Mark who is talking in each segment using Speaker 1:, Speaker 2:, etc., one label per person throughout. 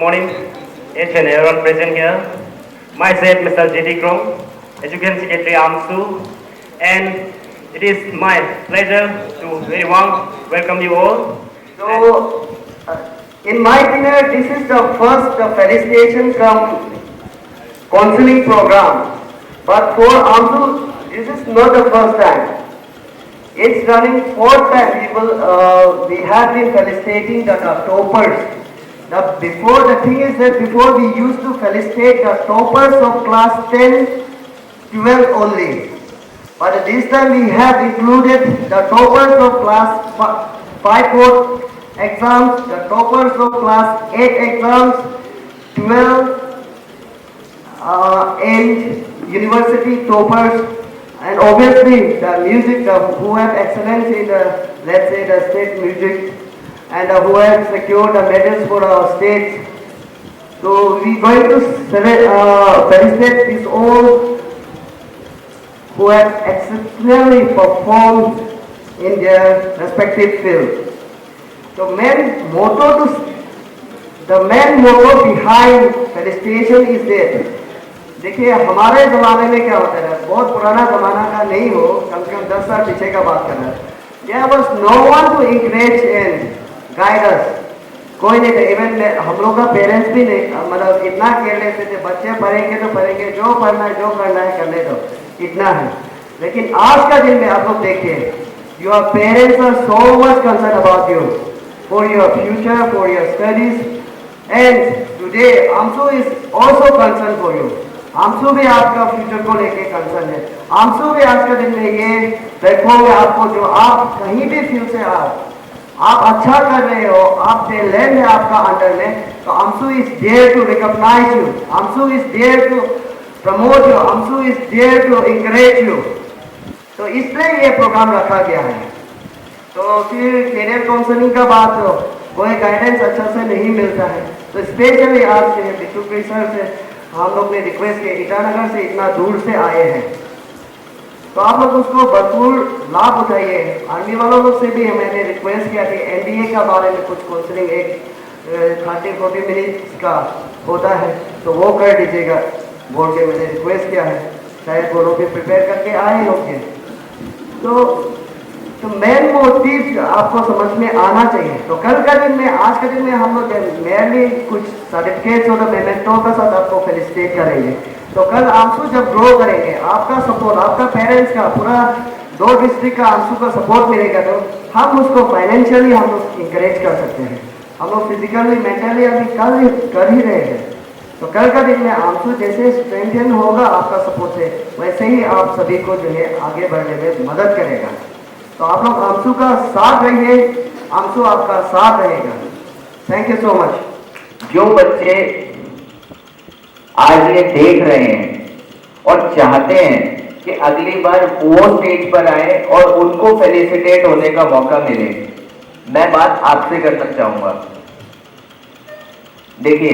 Speaker 1: morning, each and everyone present here. Myself, Mr. J.D. Krom, Education Secretary AMSU, and it is my pleasure to very warm welcome you all.
Speaker 2: So, in my opinion, this is the first felicitation come counseling program. But for AMSU, this is not the first time. It's running fourth time. We have been felicitating the toppers. The thing is that before we used to felicitate the toppers of class 10, 12 only. But this time we have included the toppers of class 5 board exams, the toppers of class 8 exams, 12 and university toppers, and obviously the music, who have excellence in the, let's say, the state music, and who have secured the medals for our states. So we going to felicitate these all who have exceptionally performed in their respective fields. The main motto behind felicitation is that, देखिए हमारे ज़माने में क्या होता है, बहुत पुराना ज़माना का नहीं हो, कम से कम 10 साल पीछे का बात करना है. There was no one to encourage and guide us. कोई नहीं था. इवन हम लोग का पेरेंट्स भी नहीं, मतलब इतना केयरलेस थे, बच्चे पढ़ेंगे तो पढ़ेंगे, जो पढ़ना है जो करना है करने दो, इतना है. लेकिन आज का दिन में आप लोग देखिए, your parents are so much concerned about you, for your future, for your studies, and today AMSU is also concerned for you. AMSU भी आपका फ्यूचर को लेके कंसर्न है. AMSU भी आज के दिन में ये देखोगे आपको, जो आप कहीं भी फील्ड से आप अच्छा कर रहे हो, आप टैलेंट है आपका अंडर में, तो AMSU is there to recognize you, AMSU is there to promote you, AMSU is there to encourage you. तो इसलिए ये प्रोग्राम रखा गया है. तो फिर कैरियर काउंसलिंग का बात हो, कोई गाइडेंस अच्छा से नहीं मिलता है, तो स्पेशली आज के बिट्टू सर से हम लोग ने रिक्वेस्ट किया, ईटानगर से इतना दूर से आए हैं, तो आप लोग उसको भरपूर लाभ उठाइए. आर्मी वालों लोग से भी मैंने रिक्वेस्ट किया कि एनडीए का बारे में कुछ काउंसलिंग एक 30-40 मिनट्स का होता है, तो वो कर दीजिएगा बोल के मैंने रिक्वेस्ट किया है. शायद वो लोग भी प्रिपेयर करके आए होंगे. तो मेन मोटिव आपको समझ में आना चाहिए. तो कल का दिन में, आज के दिन में हम लोग मेनली कुछ सर्टिफिकेट्स और मेमेंटो का साथ आपको फेलिसिटेट करेंगे. तो कल AMSU जब ग्रो करेंगे, आपका सपोर्ट, आपका पेरेंट्स का, पूरा 2 डिस्ट्रिक्ट का AMSU का सपोर्ट मिलेगा, तो हम उसको फाइनेंशियली हम लोग इंकरेज कर सकते हैं. हम लोग फिजिकली मेंटली अभी कर ही रहे हैं. तो कल का दिन में AMSU जैसे स्ट्रेंथन होगा आपका सपोर्ट से, वैसे ही आप सभी को जो है आगे बढ़ने में मदद करेगा. तो आप लोग AMSU का साथ रहिए, AMSU आपका साथ रहेगा. Thank you so much.
Speaker 3: जो बच्चे आज ये देख रहे हैं और चाहते हैं कि अगली बार वो स्टेज पर आए और उनको फेलिसिटेट होने का मौका मिले, मैं बात आपसे करना चाहूंगा. देखिए,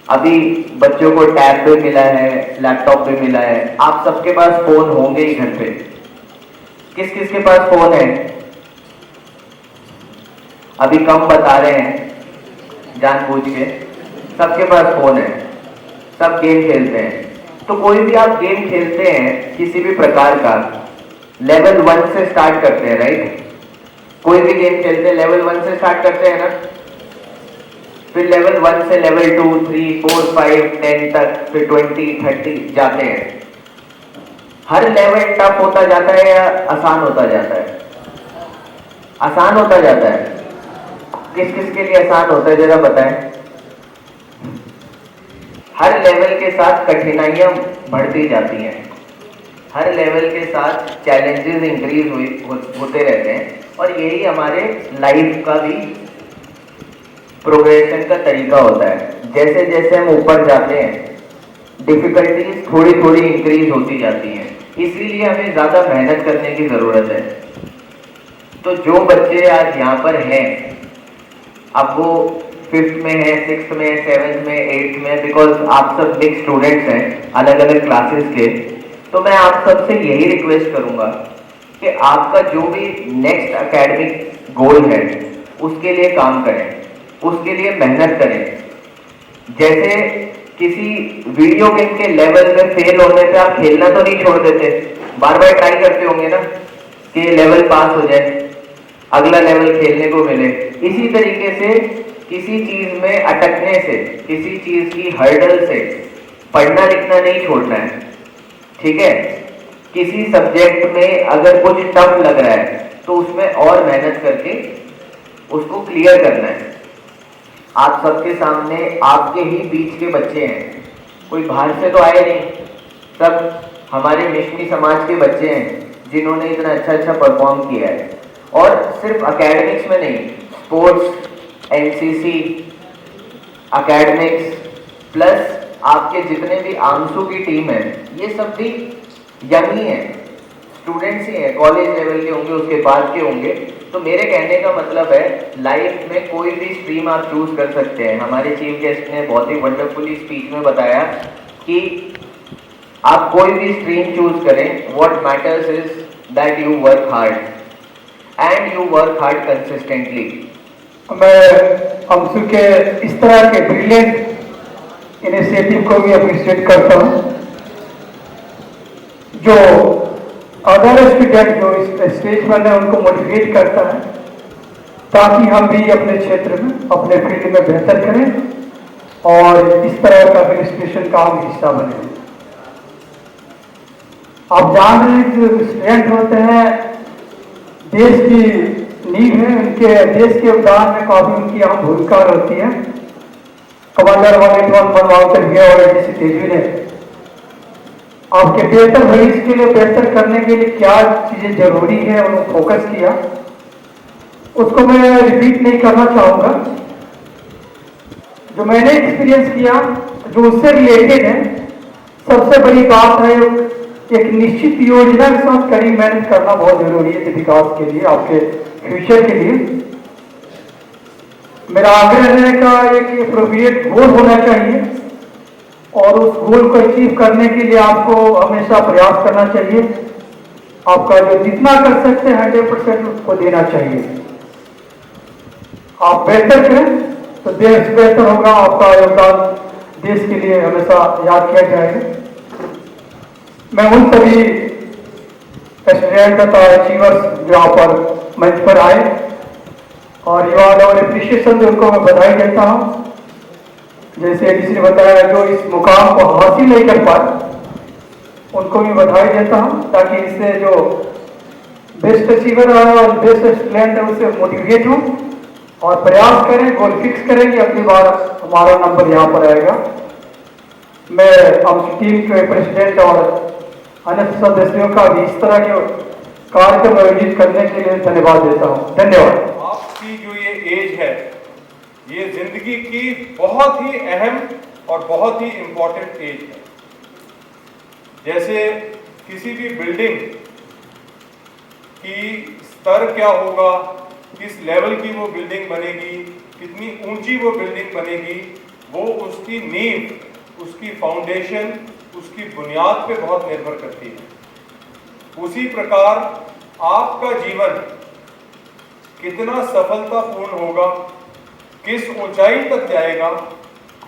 Speaker 3: अभी बच्चों को टैब भी मिला है, लैपटॉप भी मिला है, आप सबके पास फोन होंगे ही घर पे. किस किस के पास फोन है? अभी कम बता रहे हैं जानबूझ के, सबके पास फोन है, सब गेम खेलते हैं. तो कोई भी आप गेम खेलते हैं किसी भी प्रकार का, लेवल 1 से स्टार्ट करते हैं, राइट? कोई भी गेम खेलते हैं लेवल 1 से स्टार्ट करते हैं ना, फिर लेवल 1 से लेवल 2, 3, 4, 5, 10 तक, फिर 20, 30 जाते हैं. हर लेवल टफ होता जाता है या आसान होता जाता है? आसान होता जाता है. किस किस के लिए आसान होता है जरा बताएं. हर लेवल के साथ कठिनाइयां बढ़ती जाती हैं, हर लेवल के साथ चैलेंजेस इंक्रीज होते रहते हैं, और यही हमारे लाइफ का भी प्रोग्रेशन का तरीका होता है. जैसे जैसे हम ऊपर जाते हैं, डिफिकल्टीज थोड़ी थोड़ी इंक्रीज होती जाती हैं, इसीलिए हमें ज़्यादा मेहनत करने की ज़रूरत है. तो जो बच्चे आज यहाँ पर हैं, अब वो 5th में है, 6th में, 7th में, 8th में, बिकॉज आप सब बिग स्टूडेंट्स हैं अलग अलग क्लासेस के, तो मैं आप सबसे यही रिक्वेस्ट करूँगा कि आपका जो भी नेक्स्ट एकेडमिक गोल है उसके लिए काम करें, उसके लिए मेहनत करें. जैसे किसी वीडियो गेम के लेवल में फेल होने पे आप खेलना तो नहीं छोड़ देते, बार बार ट्राई करते होंगे ना कि लेवल पास हो जाए, अगला लेवल खेलने को मिले। इसी तरीके से किसी चीज में अटकने से, किसी चीज की हर्डल से पढ़ना लिखना नहीं छोड़ना है, ठीक है। किसी सब्जेक्ट में अगर कुछ टफ लग रहा है तो उसमें और मेहनत करके उसको क्लियर करना है। आप सबके सामने आपके ही बीच के बच्चे हैं, कोई बाहर से तो आए नहीं, सब हमारे मिशनी समाज के बच्चे हैं जिन्होंने इतना अच्छा परफॉर्म किया है। और सिर्फ एकेडमिक्स में नहीं, स्पोर्ट्स, एनसीसी, एकेडमिक्स प्लस आपके जितने भी आमसू की टीम है, ये सब भी यंग ही हैं, स्टूडेंट्स ही हैं, कॉलेज लेवल के होंगे, उसके बाद के होंगे। तो मेरे कहने का मतलब है लाइफ में कोई भी स्ट्रीम आप चूज कर सकते हैं। हमारे चीफ गेस्ट ने बहुत ही वंडरफुली स्पीच में बताया कि आप कोई भी स्ट्रीम चूज करें, what matters is that you work hard and you work hard consistently.
Speaker 4: मैं हमसू के इस तरह के ब्रिलियंट इनिशिएटिव को भी अप्रिशिएट करता हूँ, जो अदर स्टूडेंट जो इस स्टेज पर है उनको मोटिवेट करता है ताकि हम भी अपने क्षेत्र में, अपने फील्ड में बेहतर करें और इस तरह का एडमिनिस्ट्रेशन का हम हिस्सा बने। आप जान रहे हैं कि जो स्टूडेंट होते हैं देश की नींव है, उनके देश के उद्धार में काफी उनकी अहम भूमिका रहती है। कमांडर और जैसे तेजवी ने आपके बेहतर भविष्य के लिए, बेहतर करने के लिए क्या चीजें जरूरी है उन्होंने फोकस किया, उसको मैं रिपीट नहीं करना चाहूंगा। जो मैंने एक्सपीरियंस किया जो उससे रिलेटेड है, सबसे बड़ी बात है एक निश्चित योजना के साथ कड़ी मेहनत करना बहुत जरूरी है विकास के लिए, आपके फ्यूचर के लिए। मेरा आग्रह है का एक एप्रोप्रिएट गोल होना चाहिए और उस गोल को अचीव करने के लिए आपको हमेशा प्रयास करना चाहिए। आपका जो जितना कर सकते हैं 100% उसको देना चाहिए। आप बेहतर करें तो देश बेहतर होगा, आपका योगदान देश के लिए हमेशा याद किया जाएगा। मैं उन सभी स्टूडेंट तथा अचीवर्स जो यहाँ पर मंच पर आए और रिवार्ड और एप्रिशिएशन जो उनको मैं बधाई देता हूँ। जैसे किसी ने बताया जो इस मुकाम को हासिल नहीं कर पाए उनको भी बधाई देता हूँ, ताकि इससे जो बेस्ट अचीवर है और बेस्ट स्टूडेंट है उससे मोटिवेट हो और प्रयास करें, गोल फिक्स करेंगे, अगली बार हमारा नंबर यहाँ पर आएगा। मैं हम टीम के प्रेसिडेंट और अन्य सदस्यों का भी इस तरह के कार्यक्रम आयोजित करने के लिए धन्यवाद देता हूँ। धन्यवाद।
Speaker 5: आपकी जो ये एज है, ये जिंदगी की बहुत ही अहम और बहुत ही इंपॉर्टेंट एज है। जैसे किसी भी बिल्डिंग की स्तर क्या होगा, किस लेवल की वो बिल्डिंग बनेगी, कितनी ऊंची वो बिल्डिंग बनेगी, वो उसकी नींव, उसकी फाउंडेशन, उसकी बुनियाद पे बहुत निर्भर करती है। उसी प्रकार आपका जीवन कितना सफलतापूर्ण होगा, किस ऊंचाई तक जाएगा,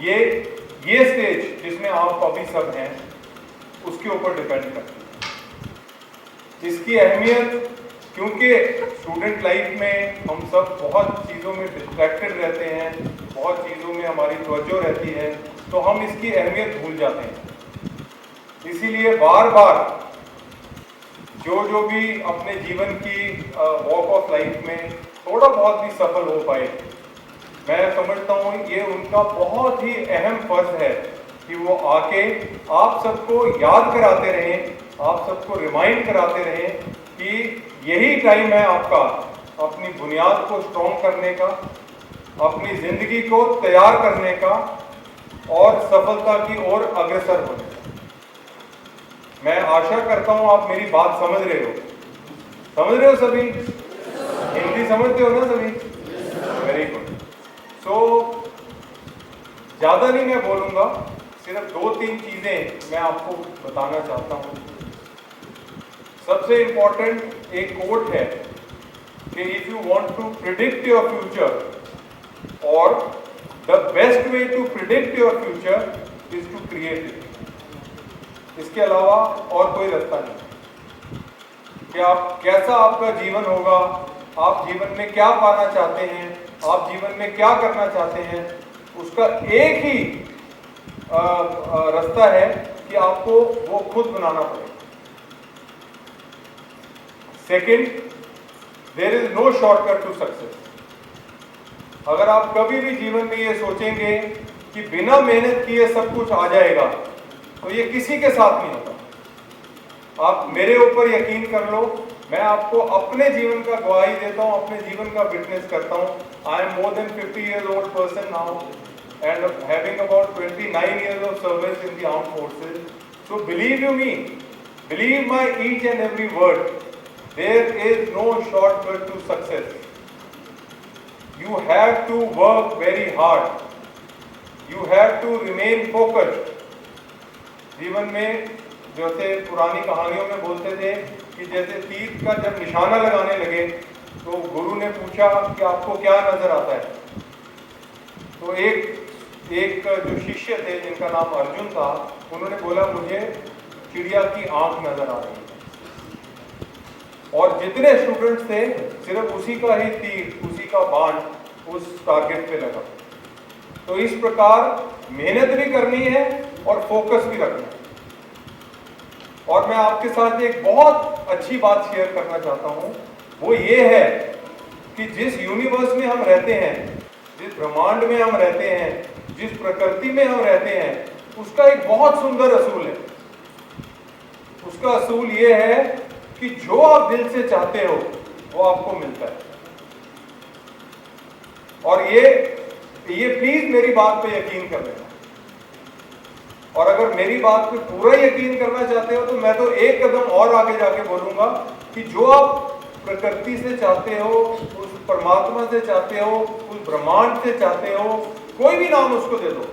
Speaker 5: ये स्टेज जिसमें आप अभी सब हैं उसके ऊपर डिपेंड करती है। इसकी अहमियत, क्योंकि स्टूडेंट लाइफ में हम सब बहुत चीज़ों में डिस्ट्रैक्टेड रहते हैं, बहुत चीज़ों में हमारी तवज्जो रहती है, तो हम इसकी अहमियत भूल जाते हैं। इसीलिए बार बार जो भी अपने जीवन की वॉक ऑफ लाइफ में थोड़ा बहुत भी सफल हो पाए, मैं समझता हूँ ये उनका बहुत ही अहम फर्ज है कि वो आके आप सबको याद कराते रहें, आप सबको रिमाइंड कराते रहें कि यही टाइम है आपका अपनी बुनियाद को स्ट्रॉन्ग करने का, अपनी जिंदगी को तैयार करने का और सफलता की ओर अग्रसर होने का। मैं आशा करता हूं आप मेरी बात समझ रहे हो। समझ रहे हो सभी? हिंदी समझते हो ना सभी? Very good. सो ज्यादा नहीं मैं बोलूंगा, सिर्फ 2-3 चीजें मैं आपको बताना चाहता हूं। सबसे इंपॉर्टेंट एक कोट है कि if you want to predict your future और the best way to predict your future is to create it. इसके अलावा और कोई रास्ता नहीं कि आप कैसा आपका जीवन होगा, आप जीवन में क्या पाना चाहते हैं, आप जीवन में क्या करना चाहते हैं, उसका एक ही रास्ता है कि आपको वो खुद बनाना पड़ेगा। Second, there is no shortcut to success. अगर आप कभी भी जीवन में ये सोचेंगे कि बिना मेहनत किए सब कुछ आ जाएगा, तो ये किसी के साथ नहीं होता। आप मेरे ऊपर यकीन कर लो, मैं आपको अपने जीवन का गवाही देता हूं, अपने जीवन का विटनेस करता हूं। I am more than 50 years old person now and having about 29 years of service in the armed forces. So believe you me, believe my each and every word, there is no shortcut to success. You have to work very hard. You have to remain focused. जीवन में जैसे पुरानी कहानियों में बोलते थे कि जैसे तीर का जब निशाना लगाने लगे तो गुरु ने पूछा कि आपको क्या नजर आता है, तो एक जो शिष्य थे जिनका नाम अर्जुन था, उन्होंने बोला मुझे चिड़िया की आंख नजर आ रही है। और जितने स्टूडेंट्स थे सिर्फ उसी का ही तीर, उसी का बाण उस टारगेट पे लगा। तो इस प्रकार मेहनत भी करनी है और फोकस भी रखना है। और मैं आपके साथ एक बहुत अच्छी बात शेयर करना चाहता हूं, वो ये है कि जिस यूनिवर्स में हम रहते हैं, जिस ब्रह्मांड में हम रहते हैं, जिस प्रकृति में हम रहते हैं, उसका एक बहुत सुंदर असूल है। उसका असूल ये है कि जो आप दिल से चाहते हो वो आपको मिलता है। और ये प्लीज मेरी बात पे यकीन कर लेना। और अगर मेरी बात पे पूरा यकीन करना चाहते हो तो मैं तो एक कदम और आगे जाके बोलूंगा कि जो आप प्रकृति से चाहते हो, उस परमात्मा से चाहते हो, उस ब्रह्मांड से चाहते हो, कोई भी नाम उसको दे दो,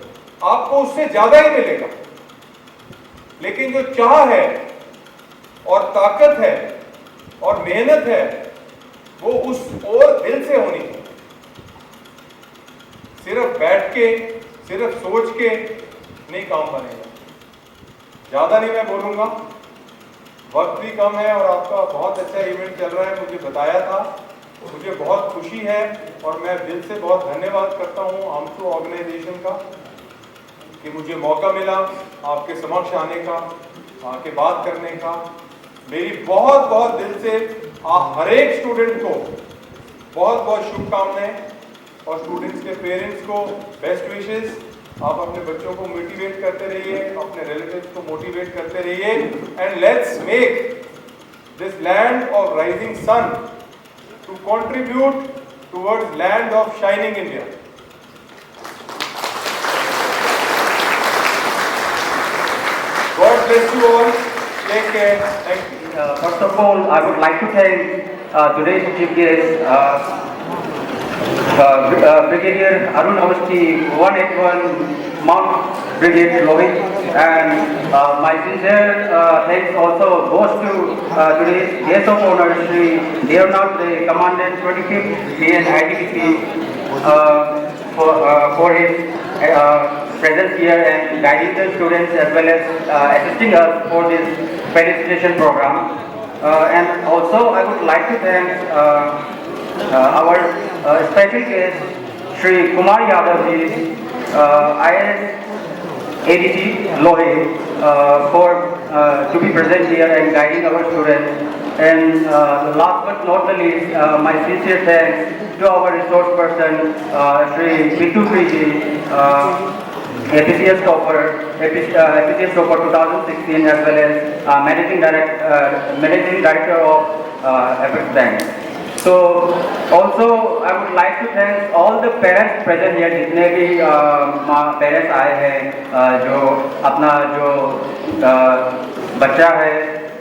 Speaker 5: आपको उससे ज्यादा ही मिलेगा। लेकिन जो चाह है और ताकत है और मेहनत है, वो उस और दिल से होनी चाहिए। सिर्फ बैठ के, सिर्फ सोच के नहीं काम बनेगा। ज्यादा नहीं मैं बोलूंगा, वक्त भी कम है और आपका बहुत अच्छा इवेंट चल रहा है, मुझे बताया था। मुझे बहुत खुशी है और मैं दिल से बहुत धन्यवाद करता हूं आमसू ऑर्गेनाइजेशन का कि मुझे मौका मिला आपके समक्ष आने का, आके बात करने का। मेरी बहुत बहुत दिल से हर एक स्टूडेंट को बहुत बहुत शुभकामनाएं और स्टूडेंट्स के पेरेंट्स को बेस्ट विशेस। आप अपने बच्चों को मोटिवेट करते रहिए, अपने रिलेटिव्स को मोटिवेट करते रहिए, and let's make this land of rising sun to contribute towards land of shining India. God bless you all. Take care. Thank you.
Speaker 1: First of all, I would like to thank today's chief guest, Brigadier Arun Awasthi, 181 Mount Brigade Lohit, and my sincere thanks also goes to today's guest of honor, Shri Devnath, the Commandant 25th BN IDPC, for his presence here and guiding the students as well as assisting us for this felicitation program. And also I would like to thank our special guest, Shri Kumar Yadav ji, IAS ADG Lohit, for to be present here and guiding our students. And last but not the least, my sincere thanks to our resource person, Shri Bittu ji, APCS topper 2016, as well as managing director of Apex Bank. So also I would like to thank all the parents present here, जितने भी parents आए हैं, जो अपना जो बच्चा है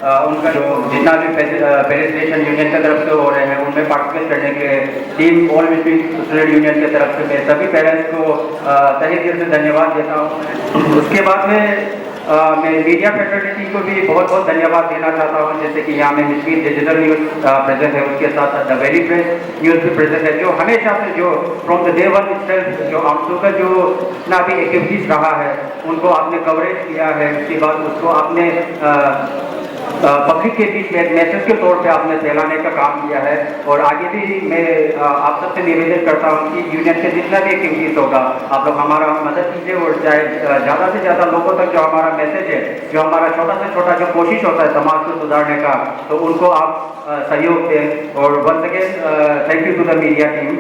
Speaker 1: उनका जो जितना भी फेलिसिटेशन यूनियन की तरफ से हो रहे हैं उनमें पार्टिसिपेट करने के लिए team all military student union की तरफ से मैं सभी पेरेंट्स को तहे दिल से धन्यवाद देता हूँ। उसके बाद में
Speaker 6: मैं मीडिया फ्रेटर्निटी को भी बहुत बहुत धन्यवाद देना चाहता हूँ, जैसे कि यहाँ में मिस्ट्री डिजिटल न्यूज़ प्रेजेंट है, उसके साथ साथ द वैली प्रेस न्यूज़ भी प्रेजेंट है, जो हमेशा से जो from the day one itself जो आमसू का जो ना भी एक्टिविटीज़ रहा है उनको आपने कवरेज किया है, उसके बाद उसको आपने पब्लिक के बीच में एक मैसेज के तौर पे आपने फैलाने का काम किया है। और आगे भी मैं आप सबसे निवेदन करता हूँ कि यूनियन के जितना भी एक्टिविटीज़ होगा आप लोग हमारा मदद कीजिए और चाहे ज़्यादा से ज़्यादा लोगों तक जो हमारा मैसेज है, जो हमारा छोटा से छोटा जो कोशिश होता है समाज को सुधारने का, तो उनको आप सहयोग दें। और once again thank you to the media team.